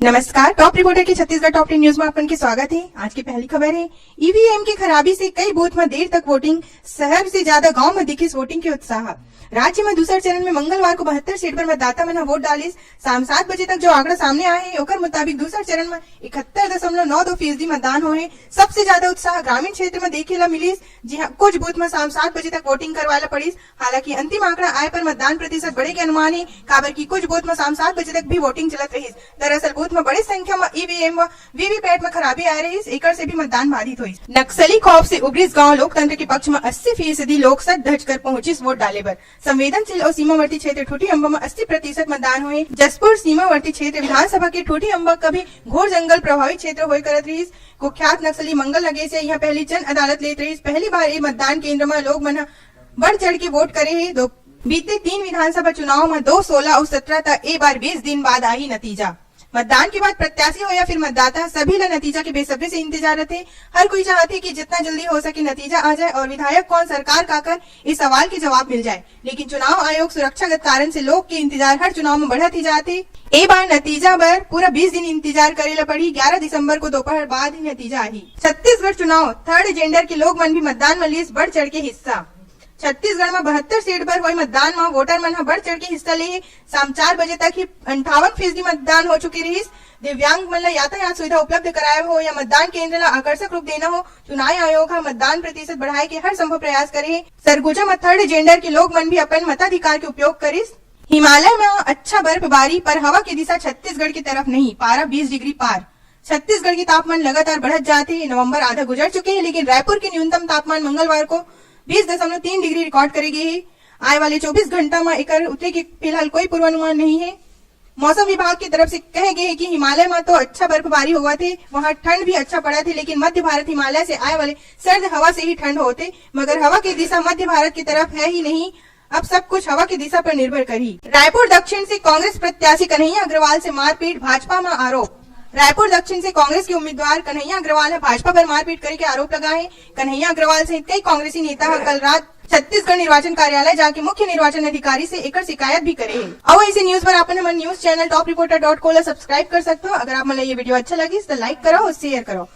नमस्कार, top reporter की Chhattisgarh top 10 news में आपन के स्वागत है। आज की पहली खबर है, ईवीएम की खराबी से कई बूथ में देर तक वोटिंग, शहर से ज्यादा गांव में दिखी वोटिंग के उत्साह। राज्य में दूसरे चरण में मंगलवार को 72 सीट पर मतदाता मन वोट डालिस। शाम 7 बजे तक जो आंकड़ा सामने आए हैं ओकर मुताबिक दूसरे चरण में 71.92% मतदान हुए। सबसे ज्यादा उत्साह ग्रामीण क्षेत्र में देखे ला मिलिस, जी हाँ, कुछ बूथ में शाम 7 बजे तक वोटिंग करवाला पड़िस। हालांकि अंतिम आंकड़ा आए पर मतदान प्रतिशत बढ़े के अनुमान है, काबर की कुछ बूथ में शाम 7 बजे तक भी वोटिंग चलत रही। दरअसल बूथ में बड़ी संख्या में ईवीएम व वीवीपैट में खराबी आ रही, एकड़ से भी मतदान बाधित हुई। नक्सली खौफ से उभरिस गांव लोकतंत्र के पक्ष में 80% लोग सज धज कर पहुंचिस वोट डाले पर। संवेदनशील और सीमावर्ती क्षेत्र ठूठी अम्बा में 80% मतदान हुए। जसपुर सीमावर्ती क्षेत्र विधानसभा के ठूठी अम्बा कभी घोर जंगल प्रभावित क्षेत्र होय करत रही। कुख्यात नक्सली मंगल लगे से यहाँ पहली जन अदालत लेत रही। पहली बार ये मतदान केंद्र में लोग मन बढ़ चढ़ के वोट करे है। बीते 3 विधानसभा चुनाव में 2, 16 और 17 तक एक बार 20 दिन बाद आई नतीजा। मतदान के बाद प्रत्याशी हो या फिर मतदाता, सभी ला नतीजा के बेसब्री से इंतजार थे। हर कोई चाहते कि जितना जल्दी हो सके नतीजा आ जाए और विधायक कौन, सरकार का कर, इस सवाल के जवाब मिल जाए। लेकिन चुनाव आयोग सुरक्षागत कारण से लोग के इंतजार हर चुनाव में बढ़त ही जाते। एक बार नतीजा पर पूरा 20 दिन इंतजार करेला पड़ी। 11 दिसंबर को दोपहर बाद ही नतीजा आई। छत्तीसगढ़ चुनाव थर्ड जेंडर के लोग मन भी मतदान में लीस बढ़ चढ़ के हिस्सा। छत्तीसगढ़ में 72 सीट पर हुई मतदान में वोटर मन बढ़ चढ़ के हिस्सा ले। शाम 4 बजे तक ही 58% मतदान हो चुकी रही। दिव्यांग मन ला यातायात सुविधा उपलब्ध कराए हो या मतदान केंद्र ला आकर्षक रूप देना हो, चुनाव आयोग का मतदान प्रतिशत बढ़ाए के हर संभव प्रयास करे। सरगुजा में थर्ड जेंडर के लोग मन भी अपन मताधिकार के उपयोग करिस। हिमालय में अच्छा बर्फबारी पर हवा की दिशा छत्तीसगढ़ की तरफ नहीं, पारा 20 डिग्री पार। छत्तीसगढ़ की तापमान लगातार बढ़त जाते। नवम्बर आधा गुजर चुके हैं, लेकिन रायपुर के न्यूनतम तापमान मंगलवार को 20.3 डिग्री रिकॉर्ड करेगी है। आए वाले 24 घंटा में एकर उतरे के फिलहाल कोई पूर्वानुमान नहीं है। मौसम विभाग की तरफ से कहे गए कि हिमालय में तो अच्छा बर्फबारी हुआ थे, वहाँ ठंड भी अच्छा पड़ा थे, लेकिन मध्य भारत हिमालय से आए वाले सर्द हवा से ही ठंड होते। मगर हवा की दिशा मध्य भारत की तरफ है ही नहीं, अब सब कुछ हवा की दिशा पर निर्भर करी। रायपुर दक्षिण से कांग्रेस प्रत्याशी कन्हैया अग्रवाल से मारपीट, भाजपा में आरोप। रायपुर दक्षिण से कांग्रेस के उम्मीदवार कन्हैया अग्रवाल ने भाजपा पर मारपीट करने के आरोप लगाए। कन्हैया अग्रवाल सहित कई कांग्रेसी नेता कल रात छत्तीसगढ़ निर्वाचन कार्यालय जाके मुख्य निर्वाचन अधिकारी से एक शिकायत भी करे। अब ऐसे न्यूज पर आप हमारे न्यूज चैनल टॉप रिपोर्टर.co सब्सक्राइब कर सकते हो। अगर आप मतलब ये वीडियो अच्छा लगी तो लाइक करो और शेयर करो।